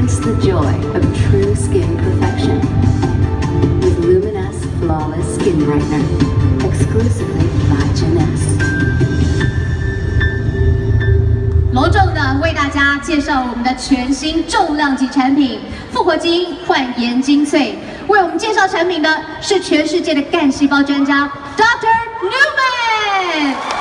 Experience the joy of true skin perfection with Luminous Flawless Skin Brightener, exclusively by Jeunesse. 隆重的为大家介绍我们的全新重量级产品——复活肌因煥妍晶粹。为我们介绍产品的是全世界的干细胞专家 Dr. Newman。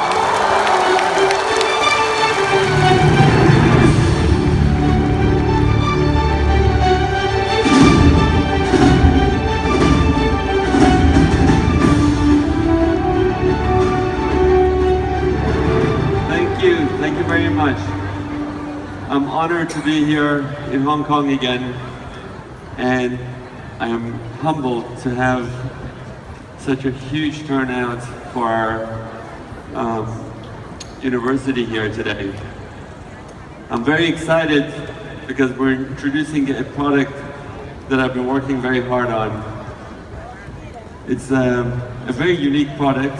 Thank you very much. I'm honored to be here in Hong Kong again, and I am humbled to have such a huge turnout for our university here today. I'm very excited because we're introducing a product that I've been working very hard on. It's a very unique product,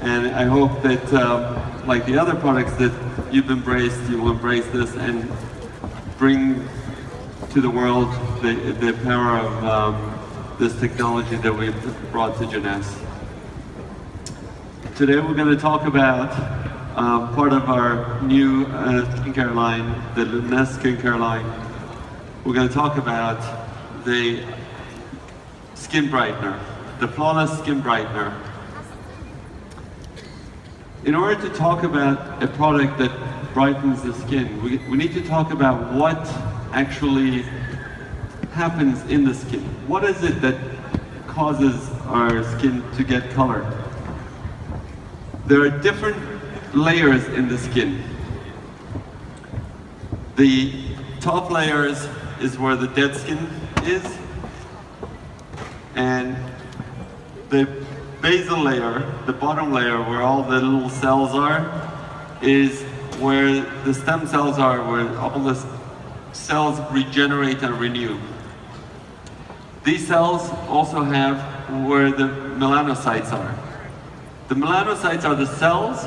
and I hope that like the other products that you've embraced, you will embrace this and bring to the world the power of this technology that we've brought to Jeunesse. Today we're going to talk about part of our new skincare line, the Jeunesse skincare line. We're going to talk about the skin brightener, the flawless skin brightener. In order to talk about a product that brightens the skin, we need to talk about what actually happens in the skin. What is it that causes our skin to get color? There are different layers in the skin. The top layers is where the dead skin is, and the basal layer, the bottom layer where all the little cells are, is where the stem cells are, where all the cells regenerate and renew. These cells also have where the melanocytes are. The melanocytes are the cells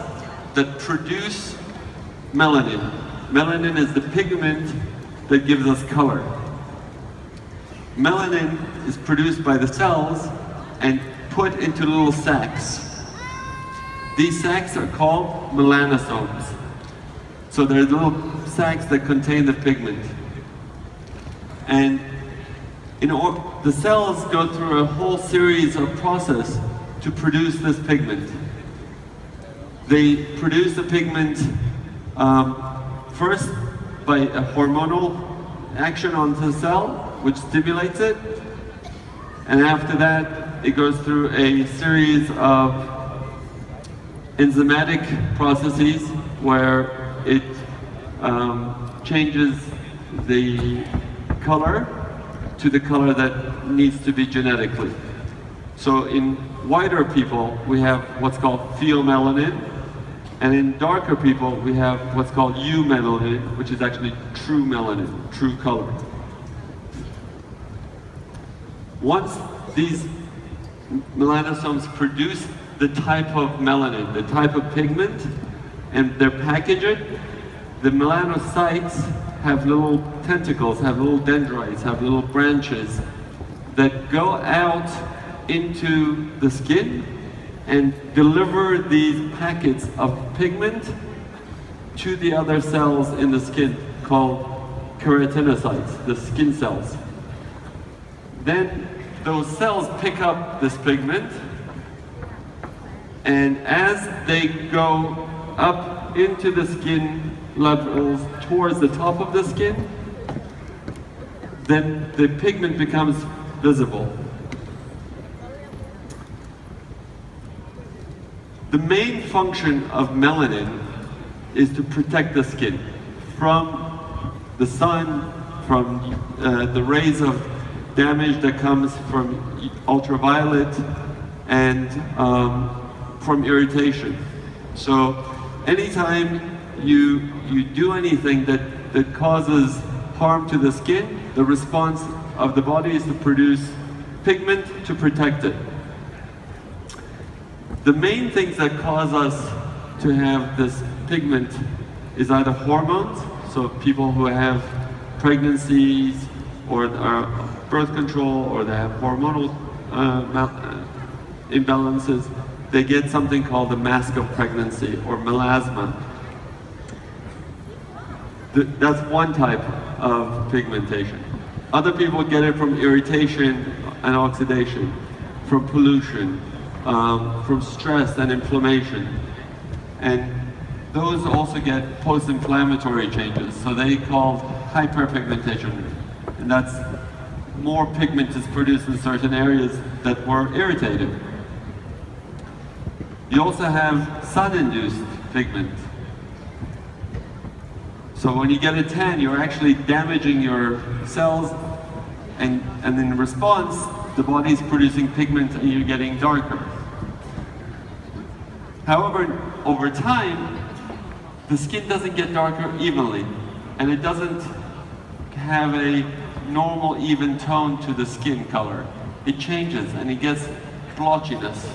that produce melanin. Melanin is the pigment that gives us color. Melanin is produced by the cells and put into little sacs. These sacs are called melanosomes. So they're little sacs that contain the pigment. And the cells go through a whole series of process to produce this pigment. They produce the pigment first by a hormonal action onto the cell, which stimulates it. And after that, it goes through a series of enzymatic processes where it changes the color to the color that needs to be genetically. So in whiter people, we have what's called pheomelanin, and in darker people, we have what's called eumelanin, which is actually true melanin, true color. Once these melanosomes produce the type of melanin, the type of pigment, and they're packaged, the melanocytes have little tentacles, have little dendrites, have little branches that go out into the skin and deliver these packets of pigment to the other cells in the skin called keratinocytes, the skin cells. Then those cells pick up this pigment, and as they go up into the skin levels towards the top of the skin, then the pigment becomes visible. The main function of melanin is to protect the skin from the sun, from the rays of damage that comes from ultraviolet, and from irritation. So anytime you do anything that causes harm to the skin, the response of the body is to produce pigment to protect it. The main things that cause us to have this pigment is either hormones, so people who have pregnancies or birth control, or they have hormonal imbalances, they get something called the mask of pregnancy or melasma. That's one type of pigmentation. Other people get it from irritation and oxidation, from pollution, from stress and inflammation. And those also get post-inflammatory changes, so they call hyperpigmentation. And that's more pigment is produced in certain areas that were irritated. You also have sun-induced pigment. So when you get a tan, you're actually damaging your cells, and in response, the body's producing pigment and you're getting darker. However, over time, the skin doesn't get darker evenly, and it doesn't have a normal even tone to the skin color. It changes and it gets blotchiness.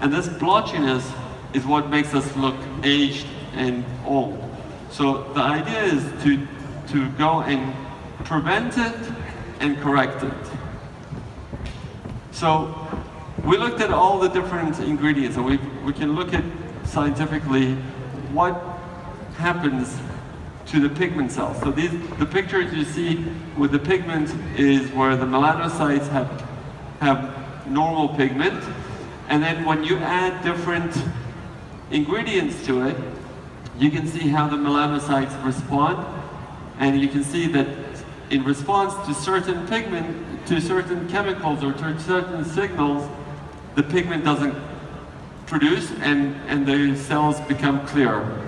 And this blotchiness is what makes us look aged and old. So the idea is to go and prevent it and correct it. So we looked at all the different ingredients, and we can look at scientifically what happens to the pigment cells. So the pictures you see with the pigment is where the melanocytes have normal pigment, and then when you add different ingredients to it, you can see how the melanocytes respond, and you can see that in response to certain pigment, to certain chemicals or to certain signals, the pigment doesn't produce and the cells become clearer.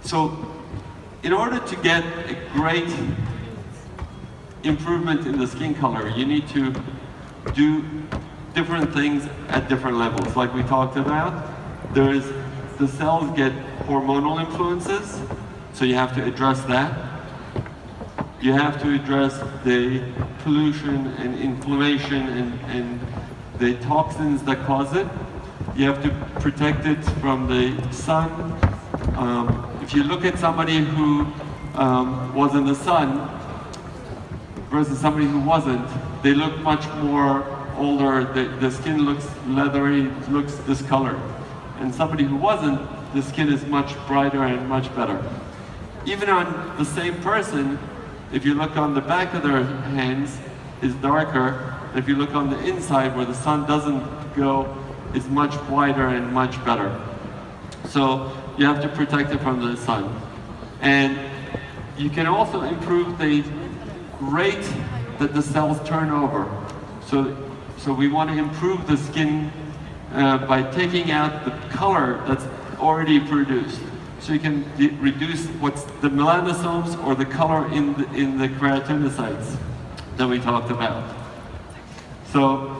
So in order to get a great improvement in the skin color, you need to do different things at different levels. Like we talked about, the cells get hormonal influences, so you have to address that. You have to address the pollution and inflammation and the toxins that cause it. You have to protect it from the sun. If you look at somebody who was in the sun versus somebody who wasn't, they look much more older, the skin looks leathery, looks discolored. And somebody who wasn't, the skin is much brighter and much better. Even on the same person, if you look on the back of their hands, is darker. If you look on the inside where the sun doesn't go, it's much whiter and much better. So you have to protect it from the sun. And you can also improve the rate that the cells turn over. So we want to improve the skin by taking out the color that's already produced. So you can reduce what's the melanosomes or the color in the keratinocytes that we talked about. So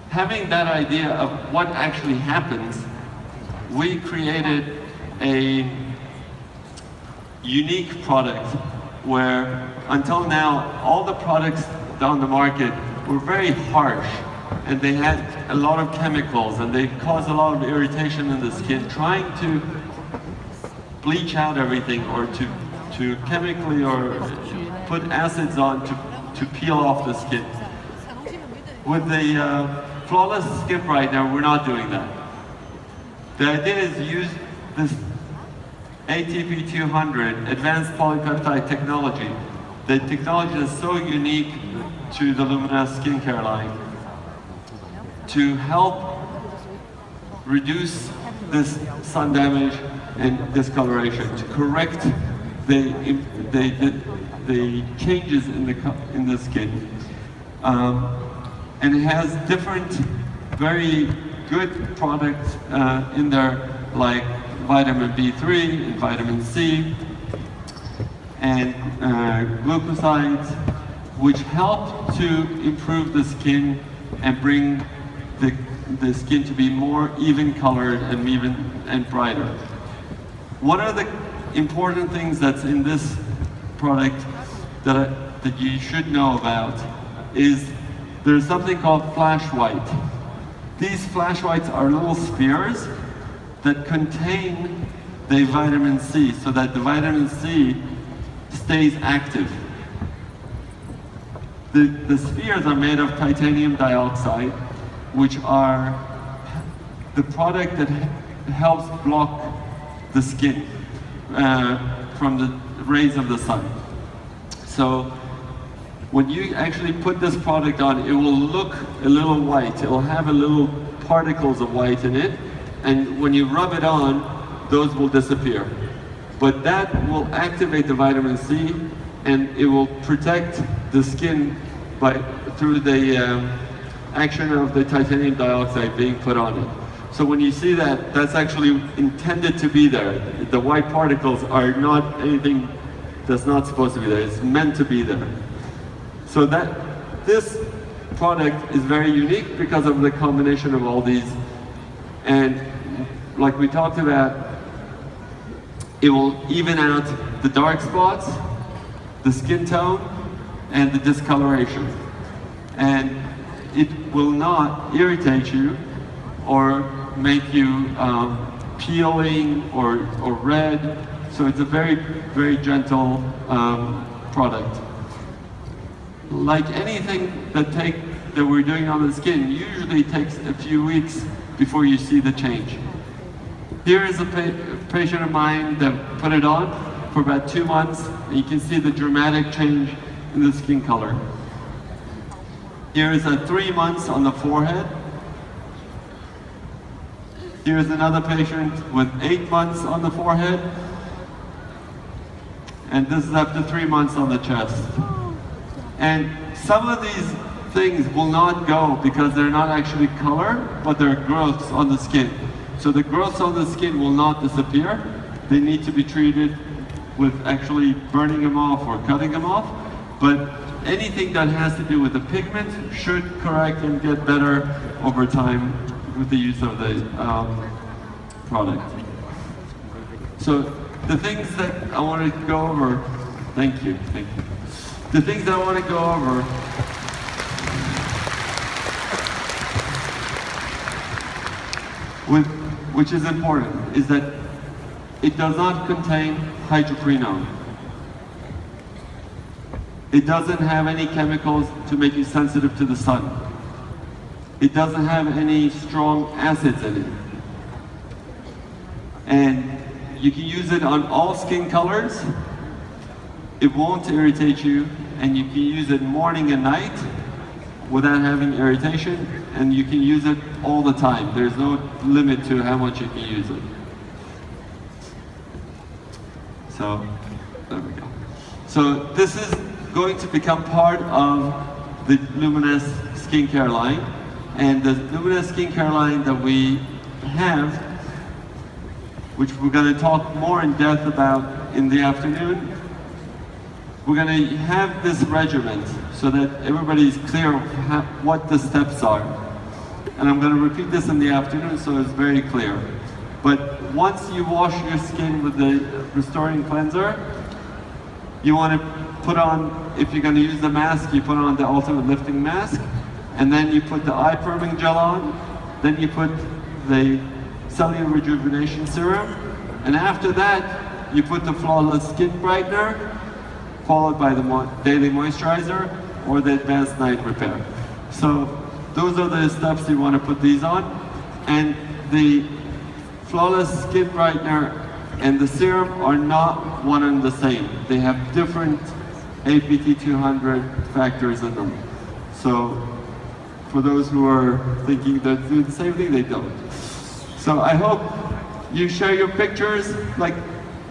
having that idea of what actually happens, we created a unique product where until now all the products on the market were very harsh, and they had a lot of chemicals and they caused a lot of irritation in the skin, trying to bleach out everything or to chemically or put acids on to peel off the skin. With the Flawless Skin Brightener, we're not doing that. The idea is to use this ATP200 advanced polypeptide technology. The technology is so unique to the Luminous skincare line to help reduce this sun damage and discoloration, to correct the changes in the skin. And it has different very good products in there, like vitamin B3 and vitamin C and glucosides, which help to improve the skin and bring the skin to be more even colored and brighter. One of the important things that's in this product that you should know about is there's something called flash white. These flash whites are little spheres that contain the vitamin C so that the vitamin C stays active. The spheres are made of titanium dioxide, which are the product that helps block the skin from the rays of the sun. So when you actually put this product on, it will look a little white. It will have a little particles of white in it, and when you rub it on, those will disappear. But that will activate the vitamin C, and it will protect the skin through the action of the titanium dioxide being put on it. So when you see that, that's actually intended to be there. The white particles are not anything that's not supposed to be there. It's meant to be there. So this product is very unique because of the combination of all these. And like we talked about, it will even out the dark spots, the skin tone, and the discoloration. And it will not irritate you or make you peeling or red. So it's a very, very gentle product. Like anything that we're doing on the skin, usually takes a few weeks before you see the change. Here is a patient of mine that put it on for about 2 months, and you can see the dramatic change in the skin color. Here is 3 months on the forehead. Here's another patient with 8 months on the forehead. And this is after 3 months on the chest. And some of these things will not go because they're not actually color, but they're growths on the skin. So the growths on the skin will not disappear. They need to be treated with actually burning them off or cutting them off. But anything that has to do with the pigment should correct and get better over time with the use of the product. So the things that I want to go over, thank you. The things that I want to go over which is important, is that it does not contain hydroquinone. It doesn't have any chemicals to make you sensitive to the sun. It doesn't have any strong acids in it. And you can use it on all skin colors. It won't irritate you, and you can use it morning and night without having irritation, and you can use it all the time. There's no limit to how much you can use it. So, there we go. So this is going to become part of the Luminous skincare line, and the Luminous skincare line that we have, which we're going to talk more in depth about in the afternoon, we're going to have this regimen so that everybody's clear of what the steps are. And I'm going to repeat this in the afternoon so it's very clear. But once you wash your skin with the restoring cleanser, you want to put on, if you're going to use the mask, you put on the ultimate lifting mask, and then you put the eye firming gel on, then you put the cellular rejuvenation serum, and after that you put the flawless skin brightener, followed by the daily moisturizer or the advanced night repair. So those are the steps you want to put these on. And the flawless skin brightener and the serum are not one and the same. They have different APT 200 factors in them. So for those who are thinking that do the same thing, they don't. So I hope you share your pictures like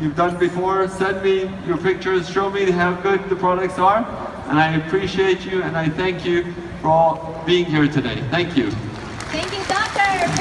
you've done before. Send me your pictures, show me how good the products are, and I appreciate you and I thank you for all being here today. Thank you. Thank you, doctor.